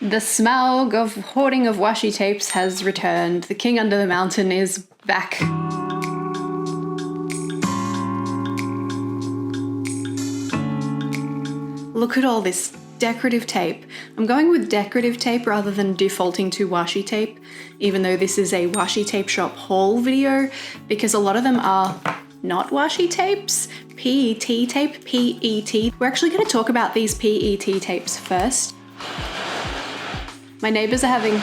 The smell of hoarding of washi tapes has returned. The king under the mountain is back. Look at all this decorative tape. I'm going with decorative tape rather than defaulting to washi tape, even though this is a Washi Tape Shop haul video, because a lot of them are not washi tapes. PET tape, PET. We're actually going to talk about these PET tapes first. My neighbors are having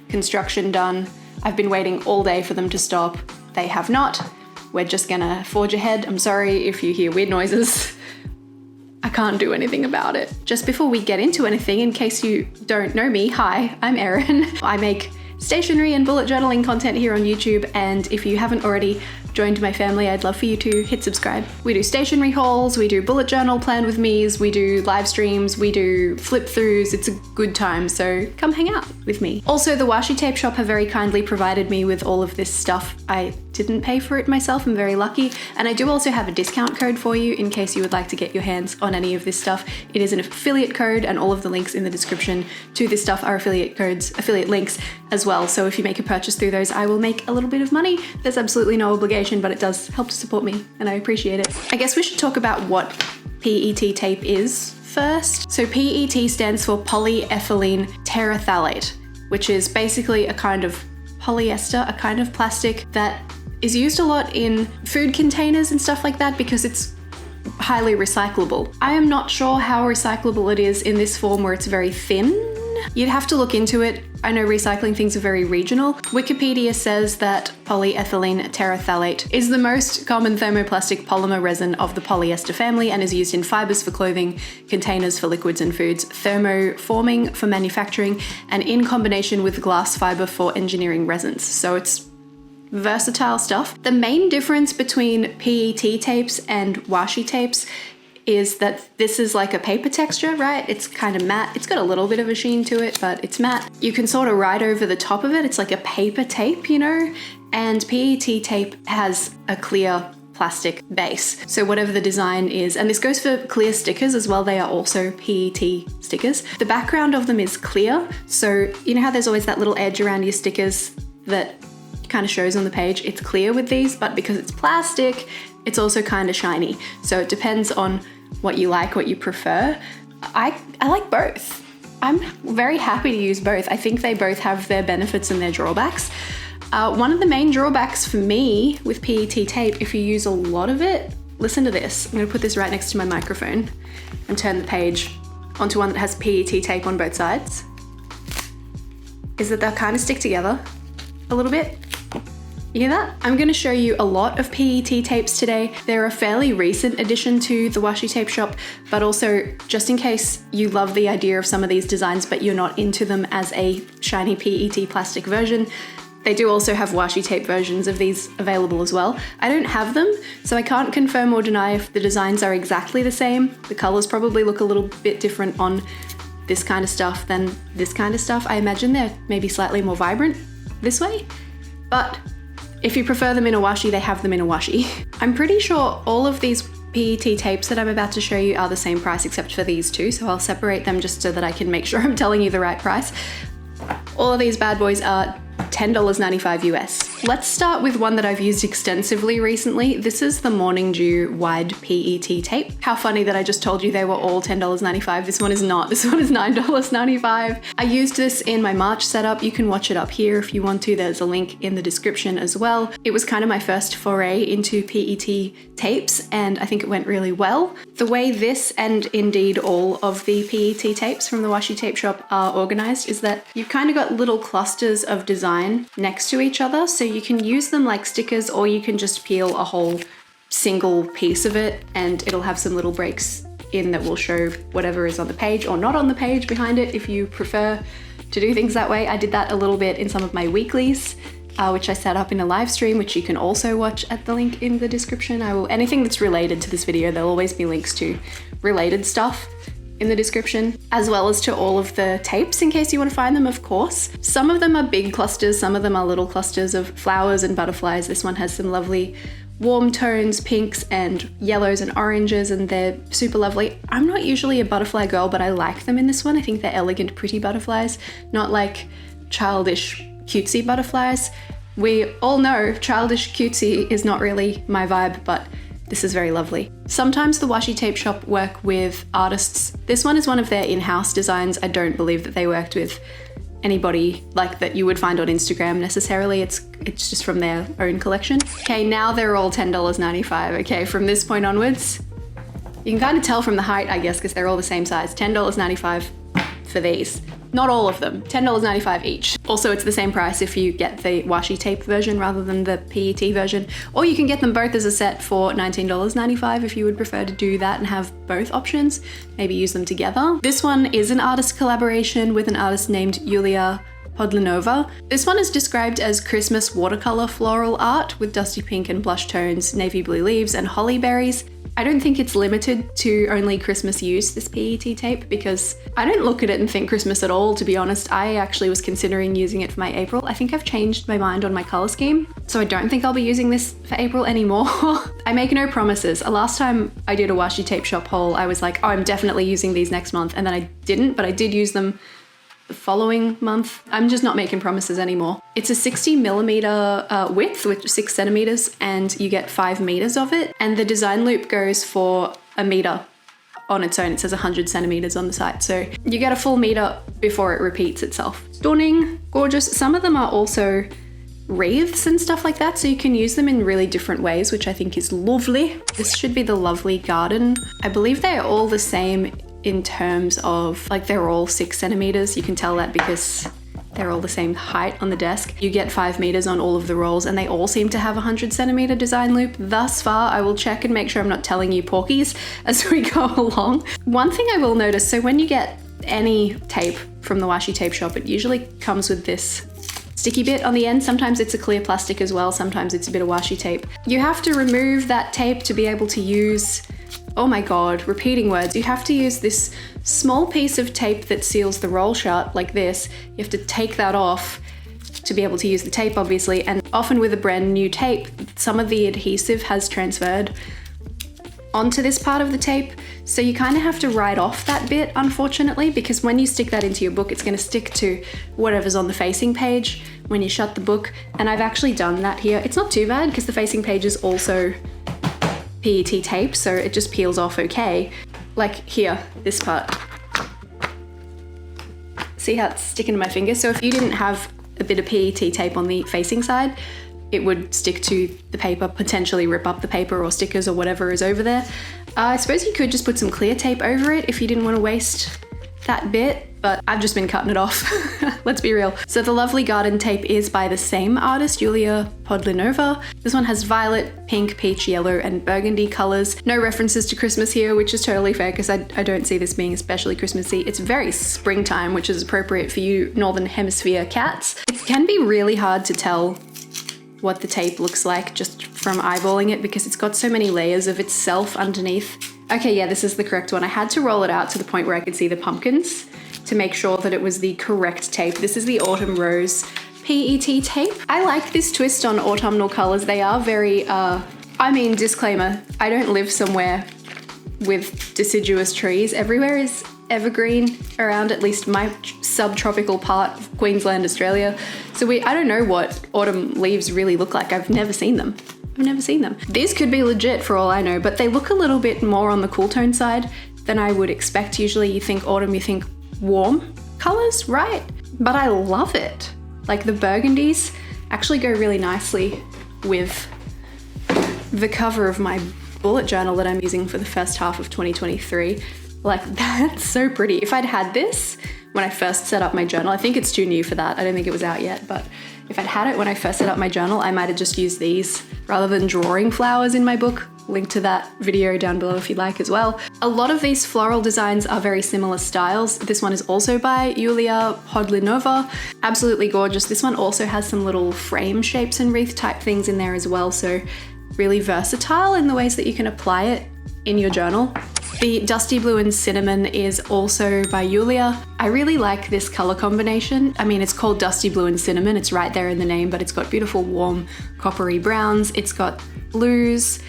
construction done. I've been waiting all day for them to stop. They have not. We're just gonna forge ahead. I'm sorry if you hear weird noises. I can't do anything about it. Just before we get into anything, in case you don't know me, hi, I'm Erin. I make stationery and bullet journaling content here on YouTube, and if you haven't already joined my family, I'd love for you to hit subscribe. We do stationery hauls, we do bullet journal plan with me's, we do live streams, we do flip throughs. It's a good time, so come hang out with me. Also, the Washi Tape Shop have very kindly provided me with all of this stuff. I didn't pay for it myself, I'm very lucky. And I do also have a discount code for you in case you would like to get your hands on any of this stuff. It is an affiliate code, and all of the links in the description to this stuff are affiliate links as well. So if you make a purchase through those, I will make a little bit of money. There's absolutely no obligation, but it does help to support me and I appreciate it. I guess we should talk about what PET tape is first. So PET stands for polyethylene terephthalate, which is basically a kind of polyester, a kind of plastic that is used a lot in food containers and stuff like that because it's highly recyclable. I am not sure how recyclable it is in this form where it's very thin. You'd have to look into it. I know recycling things are very regional. Wikipedia says that polyethylene terephthalate is the most common thermoplastic polymer resin of the polyester family and is used in fibers for clothing, containers for liquids and foods, thermoforming for manufacturing, and in combination with glass fiber for engineering resins. So it's versatile stuff. The main difference between PET tapes and washi tapes is that this is like a paper texture, right? It's kind of matte. It's got a little bit of a sheen to it, but it's matte. You can sort of write over the top of it. It's like a paper tape, you know? And PET tape has a clear plastic base. So whatever the design is, and this goes for clear stickers as well, they are also PET stickers. The background of them is clear. So you know how there's always that little edge around your stickers that kind of shows on the page? It's clear with these, but because it's plastic, it's also kind of shiny. So it depends on what you like, what you prefer. I like both. I'm very happy to use both. I think they both have their benefits and their drawbacks. One of the main drawbacks for me with PET tape, if you use a lot of it, listen to this. I'm gonna put this right next to my microphone and turn the page onto one that has PET tape on both sides, is that they'll kind of stick together a little bit. You hear that? I'm going to show you a lot of PET tapes today. They're a fairly recent addition to the Washi Tape Shop, but also just in case you love the idea of some of these designs but you're not into them as a shiny PET plastic version, they do also have washi tape versions of these available as well. I don't have them, so I can't confirm or deny if the designs are exactly the same. The colors probably look a little bit different on this kind of stuff than this kind of stuff. I imagine they're maybe slightly more vibrant this way, but if you prefer them in a washi, they have them in a washi. I'm pretty sure all of these PET tapes that I'm about to show you are the same price except for these two, so I'll separate them just so that I can make sure I'm telling you the right price. All of these bad boys are $10.95 US. Let's start with one that I've used extensively recently. This is the Morning Dew wide PET tape. How funny that I just told you they were all $10.95. This one is not. This one is $9.95. I used this in my March setup. You can watch it up here if you want to. There's a link in the description as well. It was kind of my first foray into PET tapes, and I think it went really well. The way this, and indeed all of the PET tapes from the Washi Tape Shop, are organized is that you've kind of got little clusters of design next to each other, so you can use them like stickers, or you can just peel a whole single piece of it and it'll have some little breaks in that will show whatever is on the page or not on the page behind it if you prefer to do things that way. I did that a little bit in some of my weeklies, which I set up in a live stream, which you can also watch at the link in the description. Anything that's related to this video, there'll always be links to related stuff in the description, as well as to all of the tapes in case you want to find them, of course. Some of them are big clusters, some of them are little clusters of flowers and butterflies. This one has some lovely warm tones, pinks and yellows and oranges, and they're super lovely. I'm not usually a butterfly girl, but I like them in this one. I think they're elegant, pretty butterflies, not like childish, cutesy butterflies. We all know childish, cutesy is not really my vibe, but this is very lovely. Sometimes the Washi Tape Shop work with artists. This one is one of their in-house designs. I don't believe that they worked with anybody like that you would find on Instagram necessarily. It's just from their own collection. Okay, now they're all $10.95. Okay, from this point onwards, you can kind of tell from the height, I guess, because they're all the same size. $10.95 for these. Not all of them, $10.95 each. Also, it's the same price if you get the washi tape version rather than the PET version, or you can get them both as a set for $19.95 if you would prefer to do that and have both options, maybe use them together. This one is an artist collaboration with an artist named Yulia Podlinova. This one is described as Christmas watercolor floral art with dusty pink and blush tones, navy blue leaves and holly berries. I don't think it's limited to only Christmas use, this PET tape, because I don't look at it and think Christmas at all, to be honest. I actually was considering using it for my April. I think I've changed my mind on my color scheme, so I don't think I'll be using this for April anymore. I make no promises. Last time I did a Washi Tape Shop haul, I was like, oh, I'm definitely using these next month, and then I didn't, but I did use them the following month. I'm just not making promises anymore. It's a 60mm width with 6 centimeters, and you get 5 meters of it. And the design loop goes for a meter on its own. It says 100 centimeters on the side. So you get a full meter before it repeats itself. Stunning, gorgeous. Some of them are also wreaths and stuff like that, so you can use them in really different ways, which I think is lovely. This should be the Lovely Garden. I believe they are all the same in terms of, like, they're all 6 centimeters. You can tell that because they're all the same height on the desk. You get 5 meters on all of the rolls, and they all seem to have a 100 centimeter design loop thus far. I will check and make sure I'm not telling you porkies as we go along. One thing I will notice, so when you get any tape from the Washi Tape Shop, it usually comes with this sticky bit on the end. Sometimes it's a clear plastic as well. Sometimes it's a bit of washi tape. You have to remove that tape to be able to use, oh my God, repeating words. You have to use this small piece of tape that seals the roll shut, like this. You have to take that off to be able to use the tape, obviously. And often with a brand new tape, some of the adhesive has transferred onto this part of the tape. So you kind of have to write off that bit, unfortunately, because when you stick that into your book, it's going to stick to whatever's on the facing page when you shut the book. And I've actually done that here. It's not too bad because the facing page is also PET tape, so it just peels off okay. Like here, this part. See how it's sticking to my finger? So if you didn't have a bit of PET tape on the facing side, it would stick to the paper, potentially rip up the paper or stickers or whatever is over there. I suppose you could just put some clear tape over it if you didn't want to waste that bit, but I've just been cutting it off. Let's be real. So the Lovely Garden tape is by the same artist, Yulia Podlinova. This one has violet, pink, peach, yellow, and burgundy colors. No references to Christmas here, which is totally fair because I don't see this being especially Christmassy. It's very springtime, which is appropriate for you Northern Hemisphere cats. It can be really hard to tell what the tape looks like just from eyeballing it because it's got so many layers of itself underneath. Okay, yeah, this is the correct one. I had to roll it out to the point where I could see the pumpkins to make sure that it was the correct tape. This is the Autumn Rose PET tape. I like this twist on autumnal colors. They are very, disclaimer, I don't live somewhere with deciduous trees. Everywhere is evergreen around at least my subtropical part of Queensland, Australia. So I don't know what autumn leaves really look like. I've never seen them. These could be legit for all I know, but they look a little bit more on the cool tone side than I would expect. Usually you think autumn, you think warm colors, right? But I love it. Like the burgundies actually go really nicely with the cover of my bullet journal that I'm using for the first half of 2023. Like, that's so pretty. If I'd had this when I first set up my journal, I think it's too new for that. I don't think it was out yet, but if I'd had it when I first set up my journal, I might have just used these rather than drawing flowers in my book. Link to that video down below if you'd like as well. A lot of these floral designs are very similar styles. This one is also by Yulia Podlinova. Absolutely gorgeous. This one also has some little frame shapes and wreath type things in there as well, so really versatile in the ways that you can apply it in your journal. The Dusty Blue and Cinnamon is also by Yulia. I really like this color combination. I mean, it's called Dusty Blue and Cinnamon. It's right there in the name, but it's got beautiful warm coppery browns. It's got blues,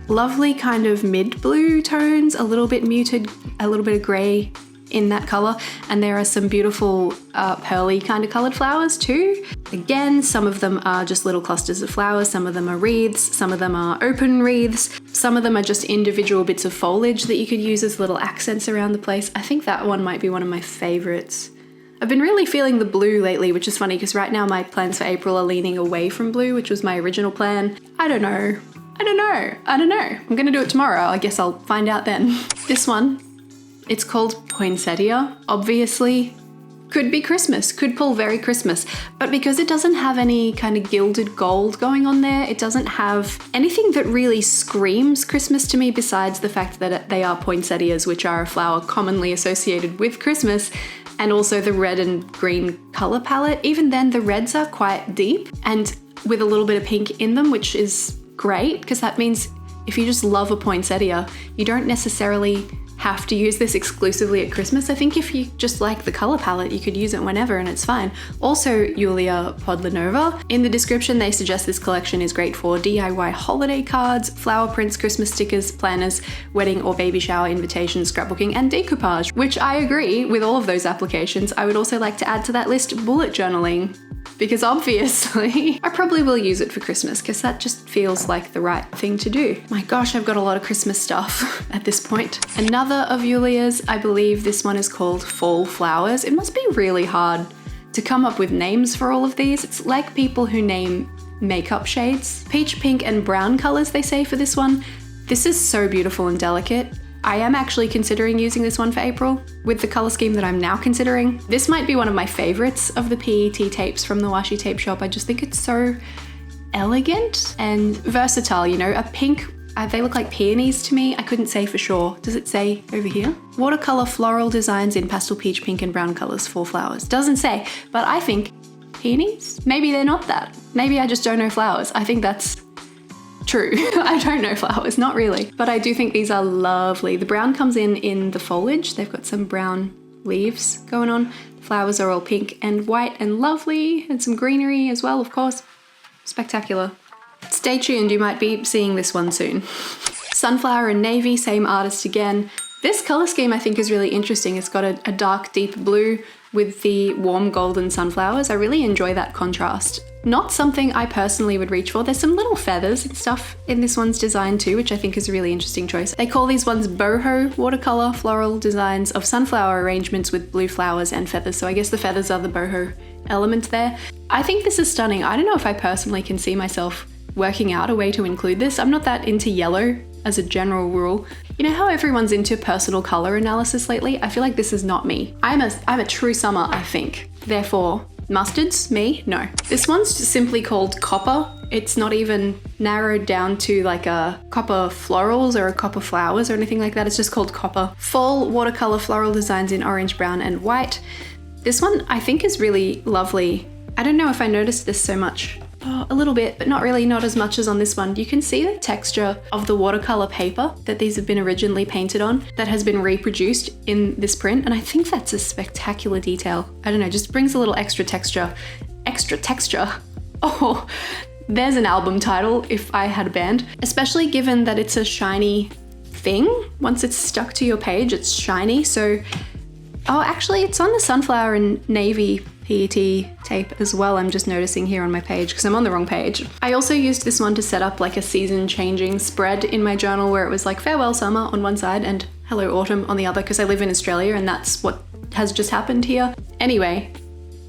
lovely kind of mid-blue tones, a little bit muted, a little bit of grey in that colour, and there are some beautiful pearly kind of coloured flowers too. Again, some of them are just little clusters of flowers, some of them are wreaths, some of them are open wreaths, some of them are just individual bits of foliage that you could use as little accents around the place. I think that one might be one of my favourites. I've been really feeling the blue lately, which is funny because right now my plans for April are leaning away from blue, which was my original plan. I don't know. I'm gonna do it tomorrow. I guess I'll find out then. This one, it's called Poinsettia. Obviously, could be Christmas, could pull very Christmas, but because it doesn't have any kind of gilded gold going on there, it doesn't have anything that really screams Christmas to me besides the fact that they are poinsettias, which are a flower commonly associated with Christmas, and also the red and green color palette. Even then, the reds are quite deep and with a little bit of pink in them, which is great because that means if you just love a poinsettia, you don't necessarily have to use this exclusively at Christmas. I think if you just like the color palette, you could use it whenever and it's fine. Also, Yulia Podlanova. In the description, they suggest this collection is great for DIY holiday cards, flower prints, Christmas stickers, planners, wedding or baby shower invitations, scrapbooking, and decoupage, which I agree with all of those applications. I would also like to add to that list bullet journaling, because obviously I probably will use it for Christmas because that just feels like the right thing to do. My gosh, I've got a lot of Christmas stuff at this point. Another of Yulia's, I believe this one is called Fall Flowers. It must be really hard to come up with names for all of these. It's like people who name makeup shades. Peach, pink, and brown colors they say for this one. This is so beautiful and delicate. I am actually considering using this one for April with the color scheme that I'm now considering. This might be one of my favorites of the PET tapes from the Washi Tape Shop. I just think it's so elegant and versatile, you know, a pink, they look like peonies to me. I couldn't say for sure. Does it say over here? Watercolor floral designs in pastel peach, pink, and brown colors, 4 flowers. Doesn't say, but I think peonies? Maybe they're not that. Maybe I just don't know flowers. I think that's true. I don't know flowers, not really. But I do think these are lovely. The brown comes in the foliage. They've got some brown leaves going on. The flowers are all pink and white and lovely, and some greenery as well, of course. Spectacular. Stay tuned, you might be seeing this one soon. Sunflower and navy, same artist again. This color scheme I think is really interesting. It's got a dark deep blue with the warm golden sunflowers. I really enjoy that contrast. Not something I personally would reach for. There's some little feathers and stuff in this one's design too, which I think is a really interesting choice. They call these ones boho watercolor floral designs of sunflower arrangements with blue flowers and feathers. So I guess the feathers are the boho element there. I think this is stunning. I don't know if I personally can see myself working out a way to include this. I'm not that into yellow as a general rule. You know how everyone's into personal color analysis lately? I feel like this is not me. I'm a true summer, I think. Therefore, mustards, me? No. This one's simply called Copper. It's not even narrowed down to like a copper florals or a copper flowers or anything like that. It's just called Copper. Fall watercolor floral designs in orange, brown, and white. This one I think is really lovely. I don't know if I noticed this so much. Oh, a little bit, but not really, not as much as on this one. You can see the texture of the watercolor paper that these have been originally painted on that has been reproduced in this print, and I think that's a spectacular detail. I don't know, just brings a little extra texture. Extra texture. Oh, there's an album title if I had a band. Especially given that it's a shiny thing. Once it's stuck to your page, it's shiny, so... Oh, actually, it's on the sunflower and navy PET tape as well. I'm just noticing here on my page because I'm on the wrong page. I also used this one to set up like a season changing spread in my journal where it was like farewell summer on one side and hello autumn on the other because I live in Australia and that's what has just happened here. Anyway,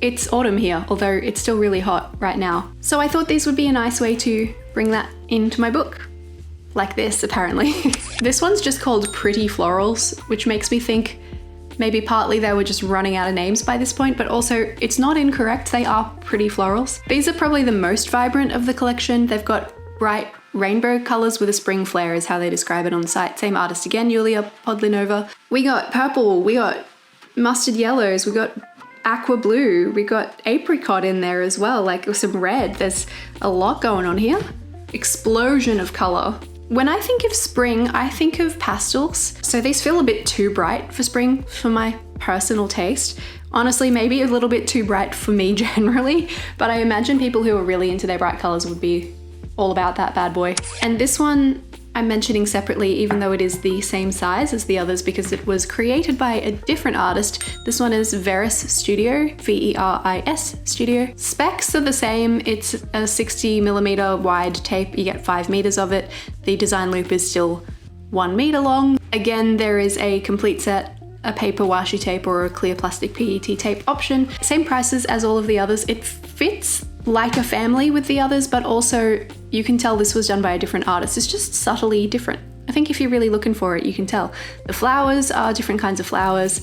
it's autumn here, although it's still really hot right now. So I thought these would be a nice way to bring that into my book. Like this, apparently. This one's just called Pretty Florals, which makes me think maybe partly they were just running out of names by this point, but also it's not incorrect, they are pretty florals. These are probably the most vibrant of the collection. They've got bright rainbow colors with a spring flare is how they describe it on the site. Same artist again, Yulia Podlanova. We got purple, we got mustard yellows, we got aqua blue, we got apricot in there as well, like with some red. There's a lot going on here. Explosion of color. When I think of spring, I think of pastels. So these feel a bit too bright for spring for my personal taste. Honestly, maybe a little bit too bright for me generally, but I imagine people who are really into their bright colors would be all about that bad boy. And this one I'm mentioning separately, even though it is the same size as the others, because it was created by a different artist. This one is Veris Studio, V-E-R-I-S Studio. Specs are the same. It's a 60mm wide tape. You get 5 meters of it. The design loop is still 1 meter long. Again, there is a complete set, a paper washi tape or a clear plastic PET tape option. Same prices as all of the others. It fits like a family with the others, but also you can tell this was done by a different artist. It's just subtly different. I think if you're really looking for it, you can tell. The flowers are different kinds of flowers.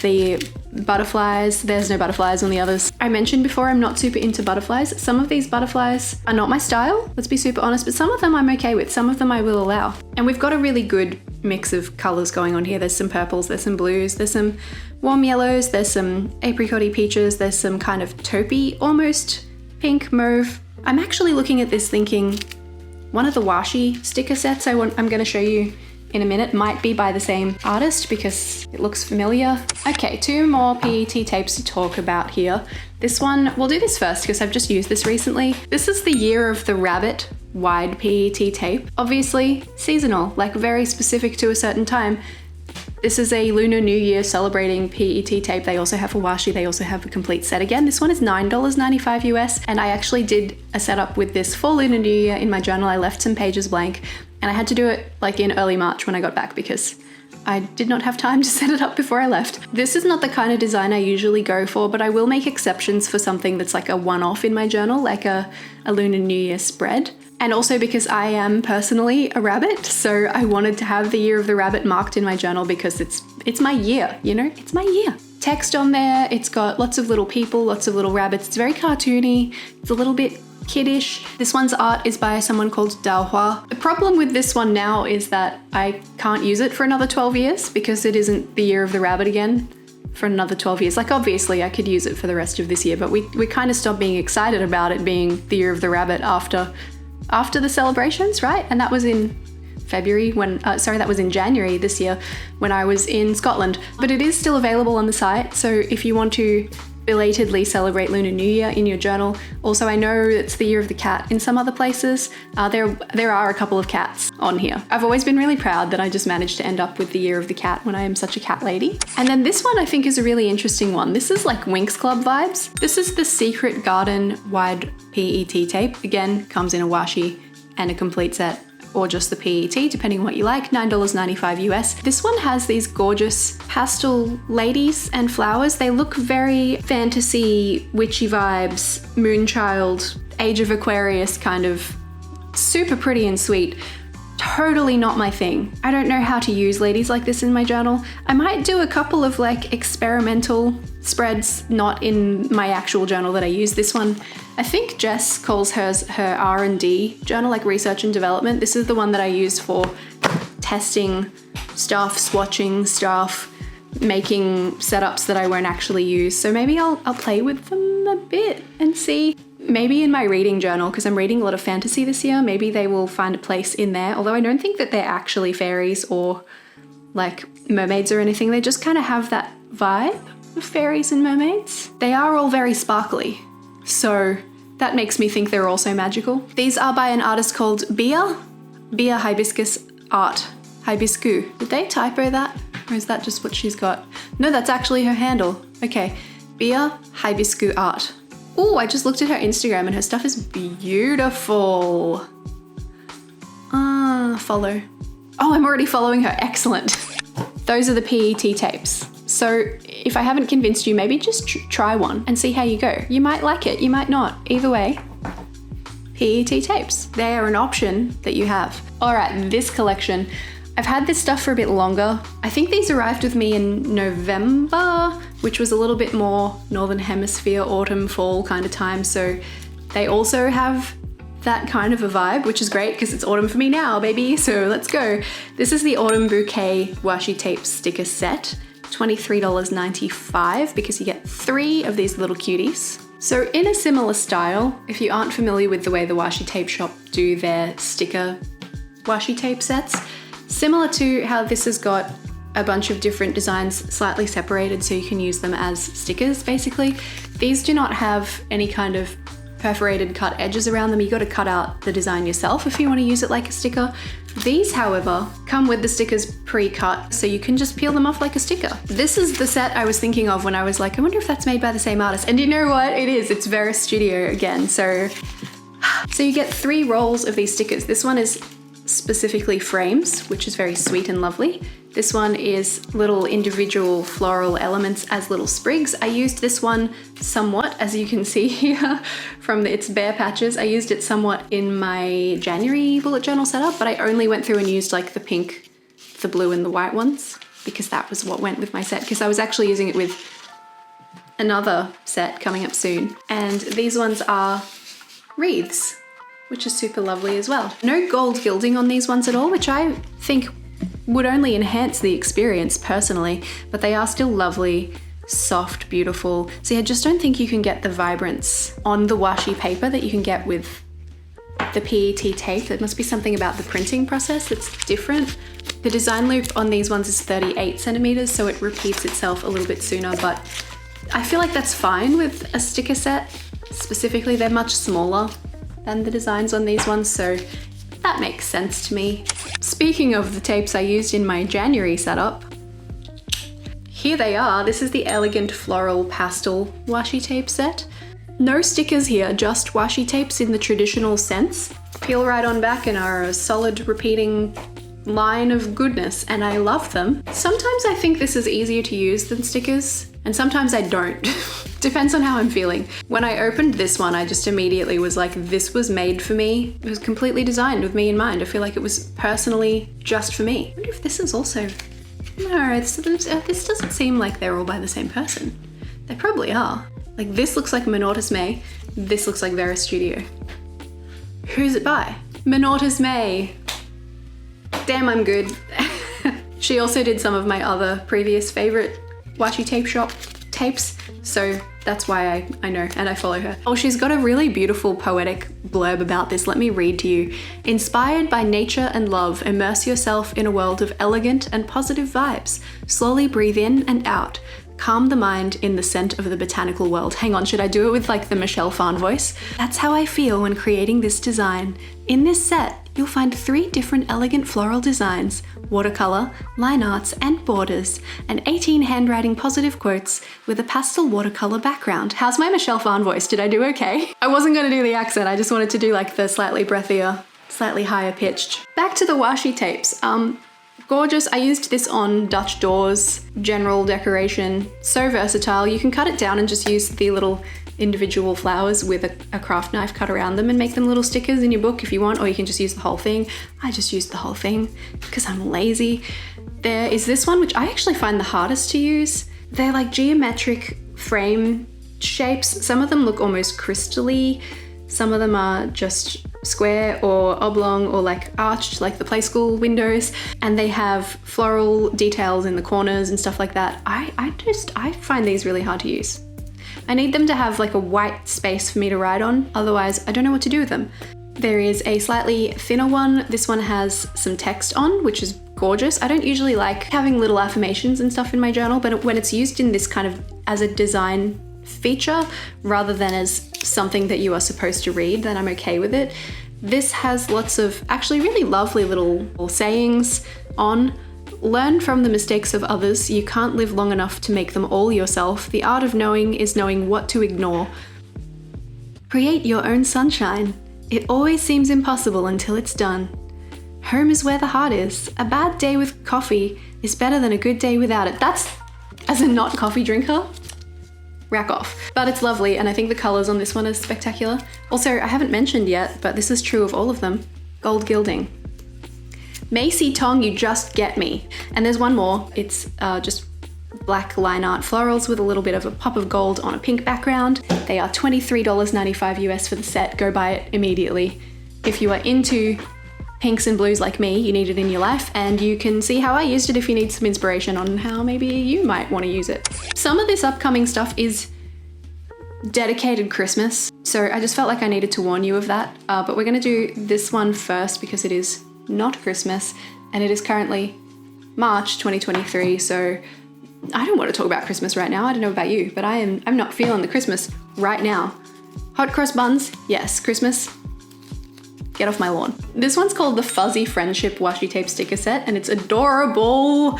The butterflies, there's no butterflies on the others. I mentioned before I'm not super into butterflies. Some of these butterflies are not my style, let's be super honest, but some of them I'm okay with, some of them I will allow. And we've got a really good mix of colors going on here. There's some purples, there's some blues, there's some warm yellows, there's some apricot-y peaches, there's some kind of taupey, almost pink, mauve. I'm actually looking at this thinking one of the washi sticker sets I'm going to show you in a minute might be by the same artist because it looks familiar. Okay, 2 more PET tapes to talk about here. This one, we'll do this first because I've just used this recently. This is the Year of the Rabbit wide PET tape. Obviously seasonal, like very specific to a certain time. This is a Lunar New Year celebrating PET tape. They also have a washi, they also have a complete set. Again, this one is $9.95 US, and I actually did a setup with this for Lunar New Year in my journal. I left some pages blank, and I had to do it like in early March when I got back because I did not have time to set it up before I left. This is not the kind of design I usually go for, but I will make exceptions for something that's like a one-off in my journal, like a Lunar New Year spread. And also because I am personally a rabbit, so I wanted to have the Year of the Rabbit marked in my journal because it's my year, you know? It's my year. Text on there, it's got lots of little people, lots of little rabbits. It's very cartoony, it's a little bit kiddish. This one's art is by someone called Daohua. The problem with this one now is that I can't use it for another 12 years because it isn't the Year of the Rabbit again for another 12 years. Like obviously I could use it for the rest of this year, but we kind of stopped being excited about it being the Year of the Rabbit after the celebrations, right? And that was in February that was in January this year when I was in Scotland. But it is still available on the site, so if you want to belatedly celebrate Lunar New Year in your journal. Also, I know it's the Year of the Cat in some other places. There are a couple of cats on here. I've always been really proud that I just managed to end up with the Year of the Cat when I am such a cat lady. And then this one I think is a really interesting one. This is like Winx Club vibes. This is the Secret Garden wide PET tape. Again, comes in a washi and a complete set, or just the PET, depending on what you like, $9.95 US. This one has these gorgeous pastel ladies and flowers. They look very fantasy, witchy vibes, Moonchild, Age of Aquarius kind of, super pretty and sweet. Totally not my thing. I don't know how to use ladies like this in my journal. I might do a couple of like experimental spreads, not in my actual journal that I use. This one, I think Jess calls hers her R&D journal, like research and development. This is the one that I use for testing stuff, swatching stuff, making setups that I won't actually use. So maybe I'll play with them a bit and see. Maybe in my reading journal, because I'm reading a lot of fantasy this year, maybe they will find a place in there. Although I don't think that they're actually fairies or like mermaids or anything. They just kind of have that vibe of fairies and mermaids. They are all very sparkly, so that makes me think they're also magical. These are by an artist called Bia Hibiscus Art. Hibiscu. Did they typo that? Or is that just what she's got? No, that's actually her handle. Okay, Bia Hibiscu Art. Oh, I just looked at her Instagram and her stuff is beautiful. Follow. Oh, I'm already following her. Excellent. Those are the PET tapes. So if I haven't convinced you, maybe just try one and see how you go. You might like it, you might not. Either way, PET tapes. They are an option that you have. All right, this collection. I've had this stuff for a bit longer. I think these arrived with me in November, which was a little bit more Northern Hemisphere, autumn, fall kind of time. So they also have that kind of a vibe, which is great because it's autumn for me now, baby. So let's go. This is the Autum Bouquet washi tape sticker set, $23.95 because you get 3 of these little cuties. So in a similar style, if you aren't familiar with the way the Washi Tape Shop do their sticker washi tape sets, similar to how this has got a bunch of different designs slightly separated so you can use them as stickers basically. These do not have any kind of perforated cut edges around them. You got to cut out the design yourself if you want to use it like a sticker. These, however, come with the stickers pre-cut, so you can just peel them off like a sticker. This is the set I was thinking of when I was like, I wonder if that's made by the same artist. And you know what? It is. It's Vera Studio again. So you get 3 rolls of these stickers. This one is specifically frames, which is very sweet and lovely. This one is little individual floral elements as little sprigs. I used this one somewhat, as you can see here from its bare patches. I used it somewhat in my January bullet journal setup, but I only went through and used like the pink, the blue and the white ones because that was what went with my set, because I was actually using it with another set coming up soon. And these ones are wreaths, which is super lovely as well. No gold gilding on these ones at all, which I think would only enhance the experience personally, but they are still lovely, soft, beautiful. See, I just don't think you can get the vibrance on the washi paper that you can get with the PET tape. There must be something about the printing process that's different. The design loop on these ones is 38 centimeters, so it repeats itself a little bit sooner, but I feel like that's fine with a sticker set. Specifically, they're much smaller than the designs on these ones, so that makes sense to me. Speaking of the tapes I used in my January setup, here they are. This is the Elegant Floral Pastel washi tape set. No stickers here, just washi tapes in the traditional sense. Peel right on back and are a solid repeating line of goodness, and I love them. Sometimes I think this is easier to use than stickers, and sometimes I don't. Depends on how I'm feeling. When I opened this one, I just immediately was like, this was made for me. It was completely designed with me in mind. I feel like it was personally just for me. I wonder if this is also... No, this doesn't seem like they're all by the same person. They probably are. Like, this looks like Minortus May. This looks like Vera Studio. Who's it by? Minortus May. Damn, I'm good. She also did some of my other previous favorite Washi Tape Shop tapes, so that's why I know and I follow her. Oh, she's got a really beautiful poetic blurb about this. Let me read to you. Inspired by nature and love, immerse yourself in a world of elegant and positive vibes. Slowly breathe in and out. Calm the mind in the scent of the botanical world. Hang on, should I do it with like the Michelle Phan voice? That's how I feel when creating this design. In this set, you'll find 3 different elegant floral designs: watercolor, line arts, and borders, and 18 handwriting positive quotes with a pastel watercolor background. How's my Michelle Phan voice? Did I do okay? I wasn't gonna do the accent, I just wanted to do like the slightly breathier, slightly higher pitched. Back to the washi tapes. Gorgeous. I used this on Dutch doors, general decoration. So versatile. You can cut it down and just use the little individual flowers with a craft knife cut around them and make them little stickers in your book if you want, or you can just use the whole thing. I just used the whole thing because I'm lazy. There is this one, which I actually find the hardest to use. They're like geometric frame shapes. Some of them look almost crystal-y. Some of them are just square or oblong or like arched, like the play school windows, and they have floral details in the corners and stuff like that. I find these really hard to use. I need them to have like a white space for me to write on, otherwise I don't know what to do with them. There is a slightly thinner one. This one has some text on, which is gorgeous. I don't usually like having little affirmations and stuff in my journal, but when it's used in this kind of as a design feature rather than as something that you are supposed to read, then I'm okay with it. This has lots of actually really lovely little sayings on. Learn from the mistakes of others. You can't live long enough to make them all yourself. The art of knowing is knowing what to ignore. Create your own sunshine. It always seems impossible until it's done. Home is where the heart is. A bad day with coffee is better than a good day without it. That's as a not coffee drinker. Rack off. But it's lovely, and I think the colors on this one are spectacular. Also, I haven't mentioned yet, but this is true of all of them. Gold gilding. Macy Tong, you just get me. And there's one more. It's just black line art florals with a little bit of a pop of gold on a pink background. They are $23.95 US for the set. Go buy it immediately. If you are into pinks and blues like me, you need it in your life, and you can see how I used it if you need some inspiration on how maybe you might want to use it. Some of this upcoming stuff is dedicated Christmas, so I just felt like I needed to warn you of that, but we're going to do this one first because it is not Christmas, and it is currently March 2023, so I don't want to talk about Christmas right now. I don't know about you, but I'm not feeling the Christmas right now. Hot cross buns, yes. Christmas, get off my lawn. This one's called the Fuzzy Friendship Washi Tape Sticker Set, and it's adorable.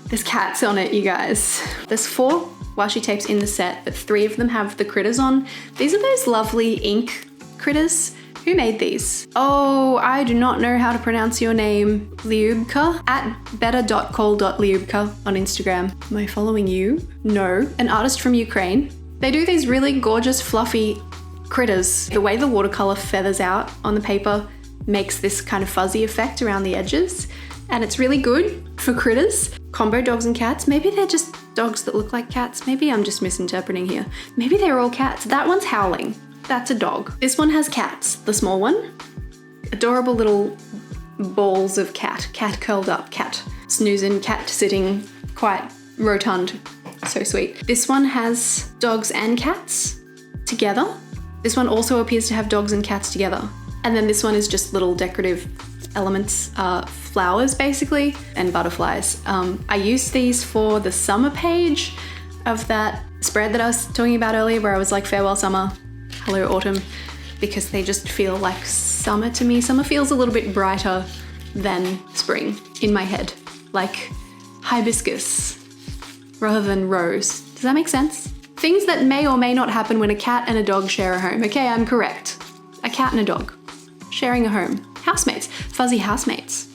There's cats on it, you guys. There's 4 washi tapes in the set, but 3 of them have the critters on. These are those lovely ink critters. Who made these? Oh, I do not know how to pronounce your name. Liubka at better.call.liubka on Instagram. Am I following you? No. An artist from Ukraine. They do these really gorgeous fluffy critters. The way the watercolor feathers out on the paper makes this kind of fuzzy effect around the edges, and it's really good for critters. Combo dogs and cats. Maybe they're just dogs that look like cats. Maybe I'm just misinterpreting here. Maybe they're all cats. That one's howling. That's a dog. This one has cats. The small one. Adorable little balls of cat. Cat curled up. Cat snoozing. Cat sitting quite rotund. So sweet. This one has dogs and cats together. This one also appears to have dogs and cats together. And then this one is just little decorative elements, flowers basically, and butterflies. I used these for the summer page of that spread that I was talking about earlier, where I was like, farewell summer, hello autumn, because they just feel like summer to me. Summer feels a little bit brighter than spring in my head, like hibiscus rather than rose. Does that make sense? Things that may or may not happen when a cat and a dog share a home. Okay, I'm correct. A cat and a dog sharing a home. Housemates. Fuzzy housemates.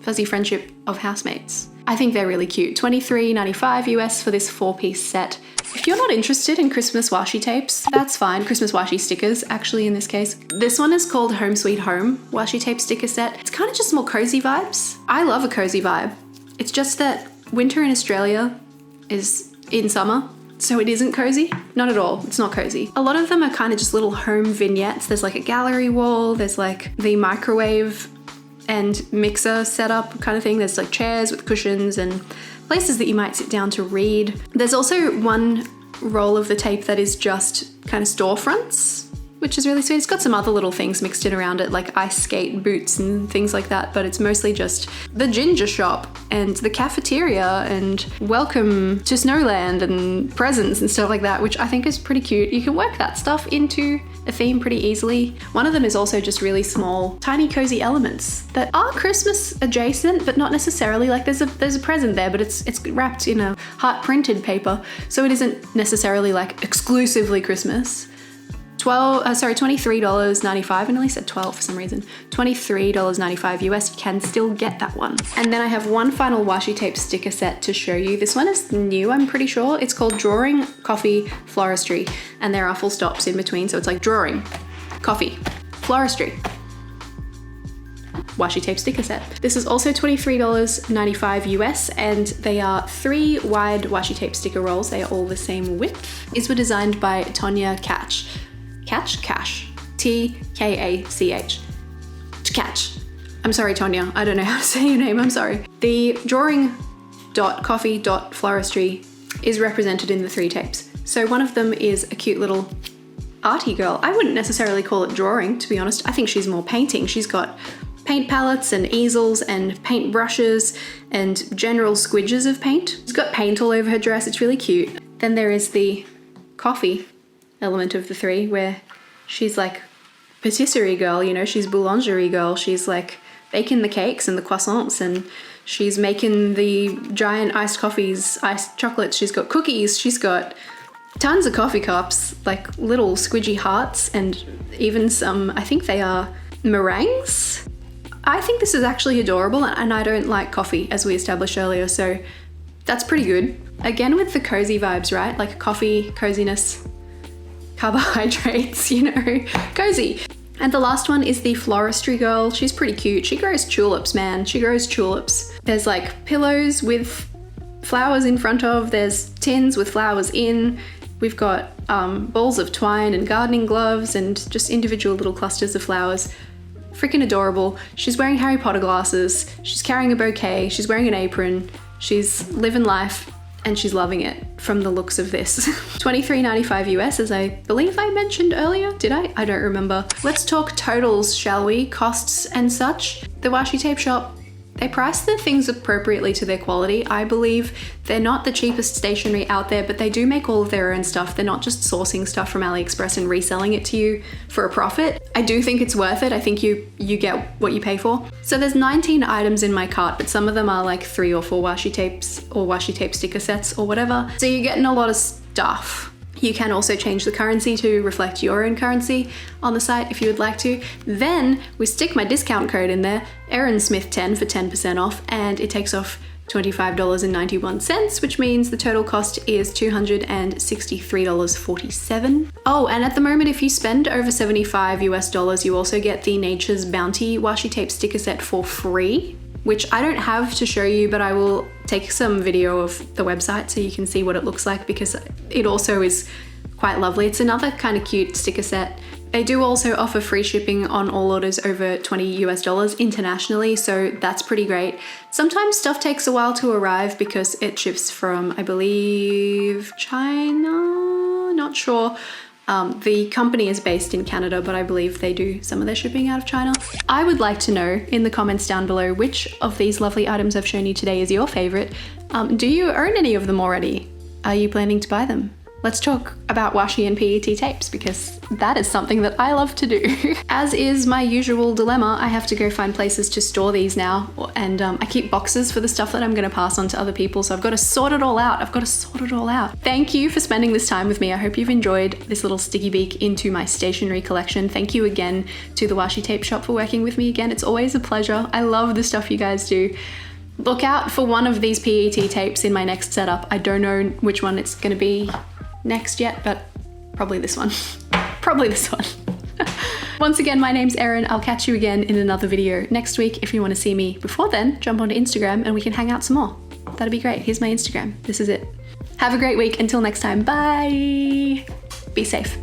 Fuzzy friendship of housemates. I think they're really cute. $23.95 US for this 4-piece set. If you're not interested in Christmas washi tapes, that's fine. Christmas washi stickers, actually, in this case. This one is called Home Sweet Home Washi Tape Sticker Set. It's kind of just more cozy vibes. I love a cozy vibe. It's just that winter in Australia is in summer, so it isn't cozy. Not at all. It's not cozy. A lot of them are kind of just little home vignettes. There's like a gallery wall. There's like the microwave and mixer setup kind of thing. There's like chairs with cushions and places that you might sit down to read. There's also one roll of the tape that is just kind of storefronts, which is really sweet. It's got some other little things mixed in around it, like ice skate boots and things like that, but it's mostly just the ginger shop and the cafeteria and welcome to Snowland and presents and stuff like that, which I think is pretty cute. You can work that stuff into a theme pretty easily. One of them is also just really small, tiny cozy elements that are Christmas adjacent, but not necessarily. Like there's a present there, but it's wrapped in a heart printed paper, so it isn't necessarily like exclusively Christmas. $23.95. I nearly said 12 for some reason. $23.95 US. You can still get that one. And then I have one final washi tape sticker set to show you. This one is new, I'm pretty sure. It's called Drawing, Coffee, Floristry. And there are full stops in between. So it's like drawing, coffee, floristry. Washi tape sticker set. This is also $23.95 US, and they are 3 wide washi tape sticker rolls. They are all the same width. These were designed by Tonya Cash. Cash? T-K-A-C-H. Catch. I'm sorry, Tonya. I don't know how to say your name. I'm sorry. The drawing.coffee.floristry is represented in the 3 tapes. So one of them is a cute little arty girl. I wouldn't necessarily call it drawing, to be honest. I think she's more painting. She's got paint palettes and easels and paint brushes and general squidges of paint. She's got paint all over her dress. It's really cute. Then there is the coffee element of the 3, where she's like patisserie girl, you know, she's boulangerie girl. She's like baking the cakes and the croissants, and she's making the giant iced coffees, iced chocolates. She's got cookies. She's got tons of coffee cups, like little squidgy hearts, and even some, I think they are meringues. I think this is actually adorable, and I don't like coffee, as we established earlier, so that's pretty good. Again, with the cozy vibes, right? Like coffee, coziness, carbohydrates, you know, cozy. And the last one is the Floristry girl. She's pretty cute. She grows tulips, man. She grows tulips. There's like pillows with flowers in front of, there's tins with flowers in. We've got balls of twine and gardening gloves and just individual little clusters of flowers. Freaking adorable. She's wearing Harry Potter glasses. She's carrying a bouquet. She's wearing an apron. She's living life. And she's loving it from the looks of this. $23.95 US, as I believe I mentioned earlier. Did I? I don't remember. Let's talk totals, shall we? Costs and such. The Washi Tape Shop They price their things appropriately to their quality. I believe they're not the cheapest stationery out there, but they do make all of their own stuff. They're not just sourcing stuff from AliExpress and reselling it to you for a profit. I do think it's worth it. I think you get what you pay for. So there's 19 items in my cart, but some of them are like 3 or 4 washi tapes or washi tape sticker sets or whatever. So you're getting a lot of stuff. You can also change the currency to reflect your own currency on the site if you would like to. Then we stick my discount code in there, Erin Smith 10 for 10% off, and it takes off $25.91, which means the total cost is $263.47. Oh, and at the moment, if you spend over $75 US, you also get the Nature's Bounty washi tape sticker set for free, which I don't have to show you, but I will take some video of the website so you can see what it looks like, because it also is quite lovely. It's another kind of cute sticker set. They do also offer free shipping on all orders over $20 US internationally, so that's pretty great. Sometimes stuff takes a while to arrive because it ships from, I believe, China, not sure. The company is based in Canada, but I believe they do some of their shipping out of China. I would like to know in the comments down below which of these lovely items I've shown you today is your favorite. Do you own any of them already? Are you planning to buy them? Let's talk about washi and PET tapes, because that is something that I love to do. As is my usual dilemma, I have to go find places to store these now, and I keep boxes for the stuff that I'm going to pass on to other people, so I've got to sort it all out. Thank you for spending this time with me. I hope you've enjoyed this little sticky beak into my stationery collection. Thank you again to the Washi Tape Shop for working with me again. It's always a pleasure. I love the stuff you guys do. Look out for one of these PET tapes in my next setup. I don't know which one it's going to be next yet, but probably this one. Probably this one. Once again, my name's Erin. I'll catch you again in another video next week. If you want to see me before then, jump onto Instagram and we can hang out some more. That'd be great. Here's my Instagram. This is it. Have a great week. Until next time. Bye. Be safe.